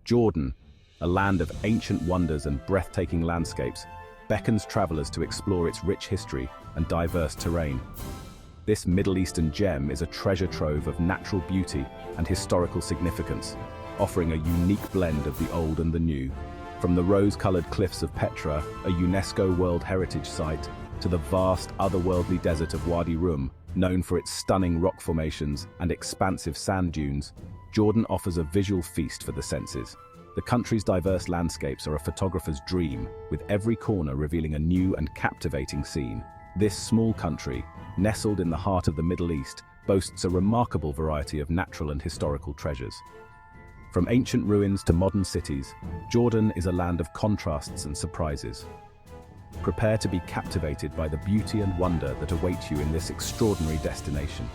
Jordan, a land of ancient wonders and breathtaking landscapes, beckons travelers to explore its rich history and diverse terrain. This Middle Eastern gem is a treasure trove of natural beauty and historical significance, offering a unique blend of the old and the new. From the rose-colored cliffs of Petra, a UNESCO World Heritage Site, to the vast otherworldly desert of Wadi Rum, known for its stunning rock formations and expansive sand dunes, Jordan offers a visual feast for the senses. The country's diverse landscapes are a photographer's dream, with every corner revealing a new and captivating scene. This small country, nestled in the heart of the Middle East, boasts a remarkable variety of natural and historical treasures. From ancient ruins to modern cities, Jordan is a land of contrasts and surprises. Prepare to be captivated by the beauty and wonder that await you in this extraordinary destination.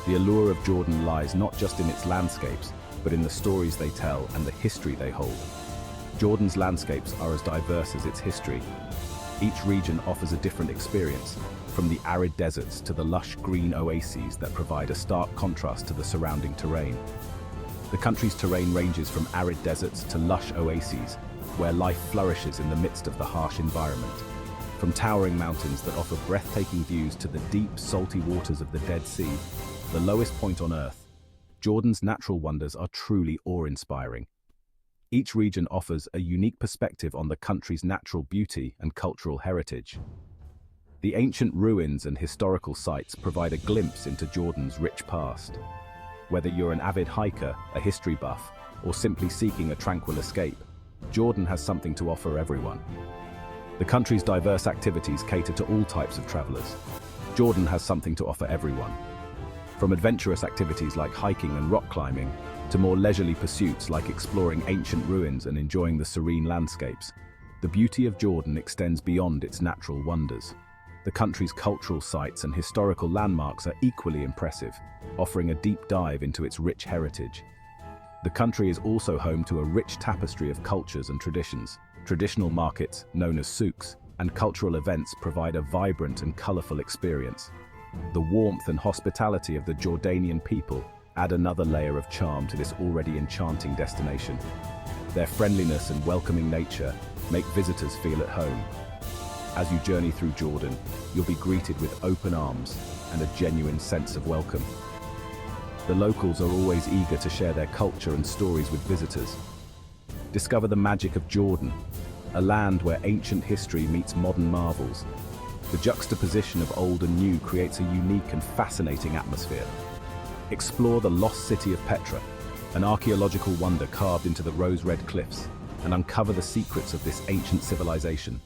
The allure of Jordan lies not just in its landscapes, but in the stories they tell and the history they hold. Jordan's landscapes are as diverse as its history. Each region offers a different experience, from the arid deserts to the lush green oases that provide a stark contrast to the surrounding terrain. The country's terrain ranges from arid deserts to lush oases, where life flourishes in the midst of the harsh environment. From towering mountains that offer breathtaking views to the deep, salty waters of the Dead Sea, the lowest point on Earth, Jordan's natural wonders are truly awe-inspiring. Each region offers a unique perspective on the country's natural beauty and cultural heritage. The ancient ruins and historical sites provide a glimpse into Jordan's rich past. Whether you're an avid hiker, a history buff, or simply seeking a tranquil escape, Jordan has something to offer everyone. The country's diverse activities cater to all types of travelers. Jordan has something to offer everyone. From adventurous activities like hiking and rock climbing, to more leisurely pursuits like exploring ancient ruins and enjoying the serene landscapes, the beauty of Jordan extends beyond its natural wonders. The country's cultural sites and historical landmarks are equally impressive, offering a deep dive into its rich heritage. The country is also home to a rich tapestry of cultures and traditions. Traditional markets, known as souks, and cultural events provide a vibrant and colorful experience. The warmth and hospitality of the Jordanian people add another layer of charm to this already enchanting destination. Their friendliness and welcoming nature make visitors feel at home. As you journey through Jordan, you'll be greeted with open arms and a genuine sense of welcome. The locals are always eager to share their culture and stories with visitors. Discover the magic of Jordan, a land where ancient history meets modern marvels. The juxtaposition of old and new creates a unique and fascinating atmosphere. Explore the lost city of Petra, an archaeological wonder carved into the rose-red cliffs, and uncover the secrets of this ancient civilization.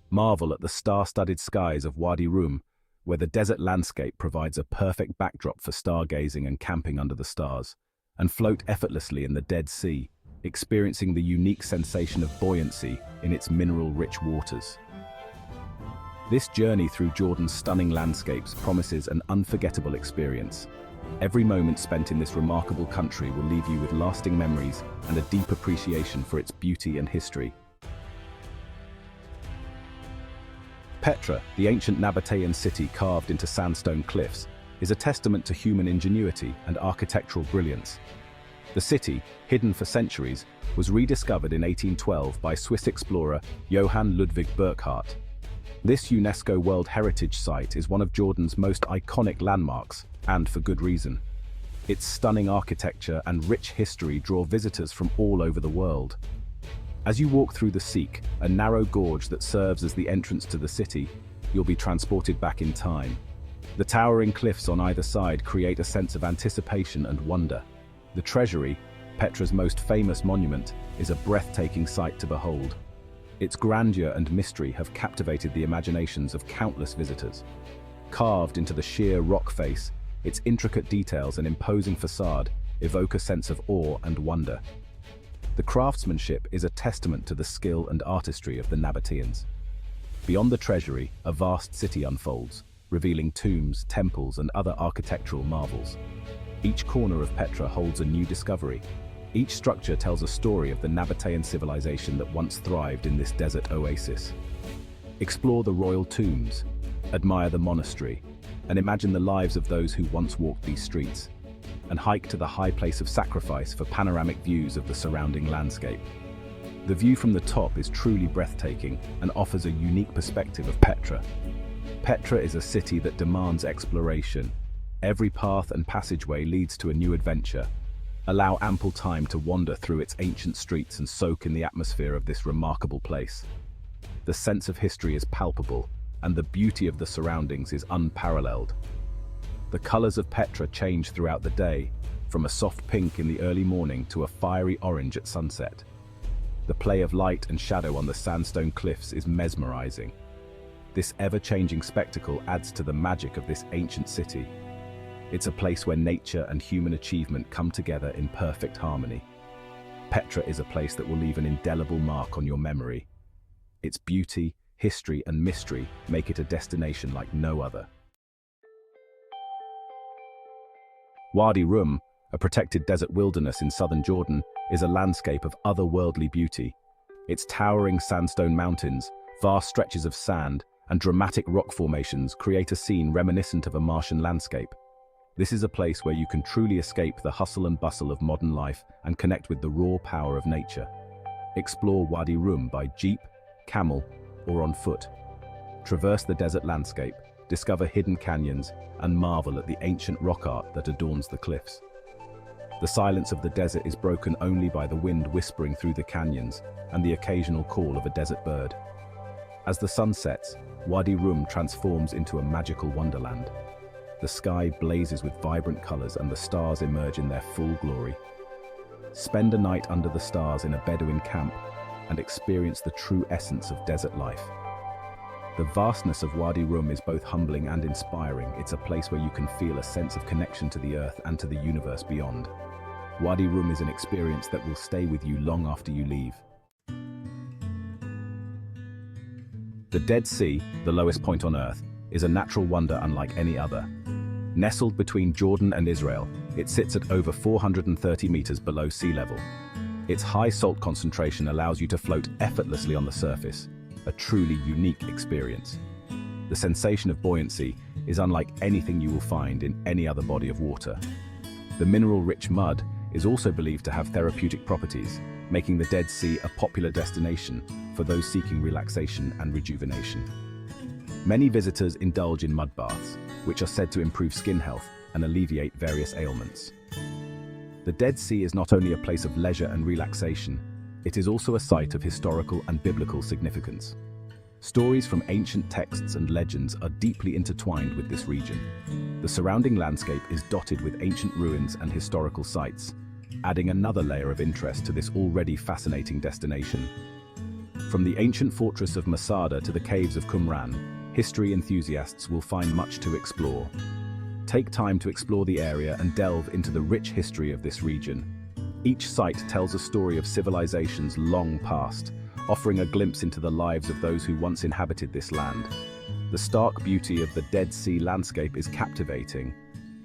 Marvel at the star-studded skies of Wadi Rum, where the desert landscape provides a perfect backdrop for stargazing and camping under the stars, and float effortlessly in the Dead Sea, experiencing the unique sensation of buoyancy in its mineral-rich waters. This journey through Jordan's stunning landscapes promises an unforgettable experience. Every moment spent in this remarkable country will leave you with lasting memories and a deep appreciation for its beauty and history. Petra, the ancient Nabatean city carved into sandstone cliffs, is a testament to human ingenuity and architectural brilliance. The city, hidden for centuries, was rediscovered in 1812 by Swiss explorer Johann Ludwig Burckhardt. This UNESCO World Heritage Site is one of Jordan's most iconic landmarks, and for good reason. Its stunning architecture and rich history draw visitors from all over the world. As you walk through the Seek, a narrow gorge that serves as the entrance to the city, you'll be transported back in time. The towering cliffs on either side create a sense of anticipation and wonder. The Treasury, Petra's most famous monument, is a breathtaking sight to behold. Its grandeur and mystery have captivated the imaginations of countless visitors. Carved into the sheer rock face, its intricate details and imposing facade evoke a sense of awe and wonder. The craftsmanship is a testament to the skill and artistry of the Nabateans. Beyond the treasury, a vast city unfolds, revealing tombs, temples, and other architectural marvels. Each corner of Petra holds a new discovery, Each structure tells a story of the Nabatean civilization that once thrived in this desert oasis. Explore the royal tombs, admire the monastery, and imagine the lives of those who once walked these streets, and hike to the high place of sacrifice for panoramic views of the surrounding landscape. The view from the top is truly breathtaking and offers a unique perspective of Petra. Petra is a city that demands exploration. Every path and passageway leads to a new adventure. Allow ample time to wander through its ancient streets and soak in the atmosphere of this remarkable place. The sense of history is palpable, and the beauty of the surroundings is unparalleled. The colors of Petra change throughout the day, from a soft pink in the early morning to a fiery orange at sunset. The play of light and shadow on the sandstone cliffs is mesmerizing. This ever-changing spectacle adds to the magic of this ancient city. It's a place where nature and human achievement come together in perfect harmony. Petra is a place that will leave an indelible mark on your memory. Its beauty, history, and mystery make it a destination like no other. Wadi Rum, a protected desert wilderness in southern Jordan, is a landscape of otherworldly beauty. Its towering sandstone mountains, vast stretches of sand, and dramatic rock formations create a scene reminiscent of a Martian landscape. This is a place where you can truly escape the hustle and bustle of modern life and connect with the raw power of nature. Explore Wadi Rum by jeep, camel, or on foot. Traverse the desert landscape, discover hidden canyons, and marvel at the ancient rock art that adorns the cliffs. The silence of the desert is broken only by the wind whispering through the canyons and the occasional call of a desert bird. As the sun sets, Wadi Rum transforms into a magical wonderland. The sky blazes with vibrant colors and the stars emerge in their full glory. Spend a night under the stars in a Bedouin camp and experience the true essence of desert life. The vastness of Wadi Rum is both humbling and inspiring. It's a place where you can feel a sense of connection to the earth and to the universe beyond. Wadi Rum is an experience that will stay with you long after you leave. The Dead Sea, the lowest point on Earth, is a natural wonder unlike any other. Nestled between Jordan and Israel, it sits at over 430 meters below sea level. Its high salt concentration allows you to float effortlessly on the surface, a truly unique experience. The sensation of buoyancy is unlike anything you will find in any other body of water. The mineral-rich mud is also believed to have therapeutic properties, making the Dead Sea a popular destination for those seeking relaxation and rejuvenation. Many visitors indulge in mud baths, which are said to improve skin health and alleviate various ailments. The Dead Sea is not only a place of leisure and relaxation, it is also a site of historical and biblical significance. Stories from ancient texts and legends are deeply intertwined with this region. The surrounding landscape is dotted with ancient ruins and historical sites, adding another layer of interest to this already fascinating destination. From the ancient fortress of Masada to the caves of Qumran, history enthusiasts will find much to explore. Take time to explore the area and delve into the rich history of this region. Each site tells a story of civilizations long past, offering a glimpse into the lives of those who once inhabited this land. The stark beauty of the Dead Sea landscape is captivating.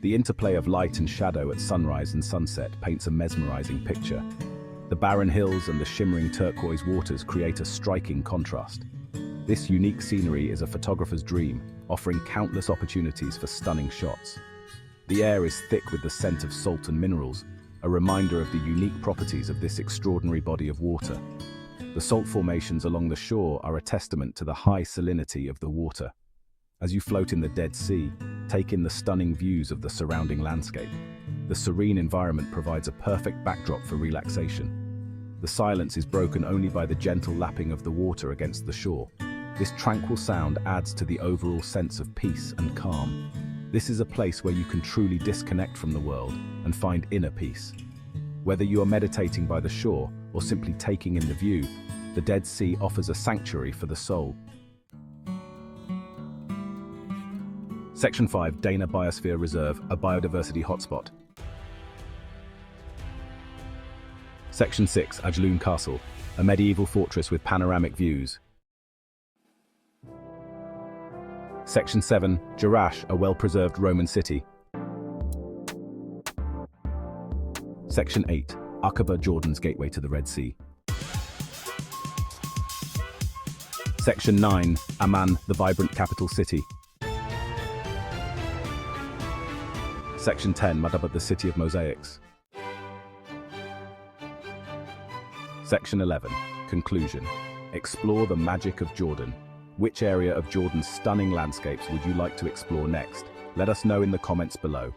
The interplay of light and shadow at sunrise and sunset paints a mesmerizing picture. The barren hills and the shimmering turquoise waters create a striking contrast. This unique scenery is a photographer's dream, offering countless opportunities for stunning shots. The air is thick with the scent of salt and minerals, a reminder of the unique properties of this extraordinary body of water. The salt formations along the shore are a testament to the high salinity of the water. As you float in the Dead Sea, take in the stunning views of the surrounding landscape. The serene environment provides a perfect backdrop for relaxation. The silence is broken only by the gentle lapping of the water against the shore. This tranquil sound adds to the overall sense of peace and calm. This is a place where you can truly disconnect from the world and find inner peace. Whether you are meditating by the shore or simply taking in the view, the Dead Sea offers a sanctuary for the soul. Section 5, Dana Biosphere Reserve, a biodiversity hotspot. Section 6, Ajloon Castle, a medieval fortress with panoramic views. Section 7, Jerash, a well-preserved Roman city. Section 8, Aqaba, Jordan's gateway to the Red Sea. Section 9, Amman, the vibrant capital city. Section 10, Madabat, the City of Mosaics. Section 11, Conclusion. Explore the magic of Jordan. Which area of Jordan's stunning landscapes would you like to explore next? Let us know in the comments below.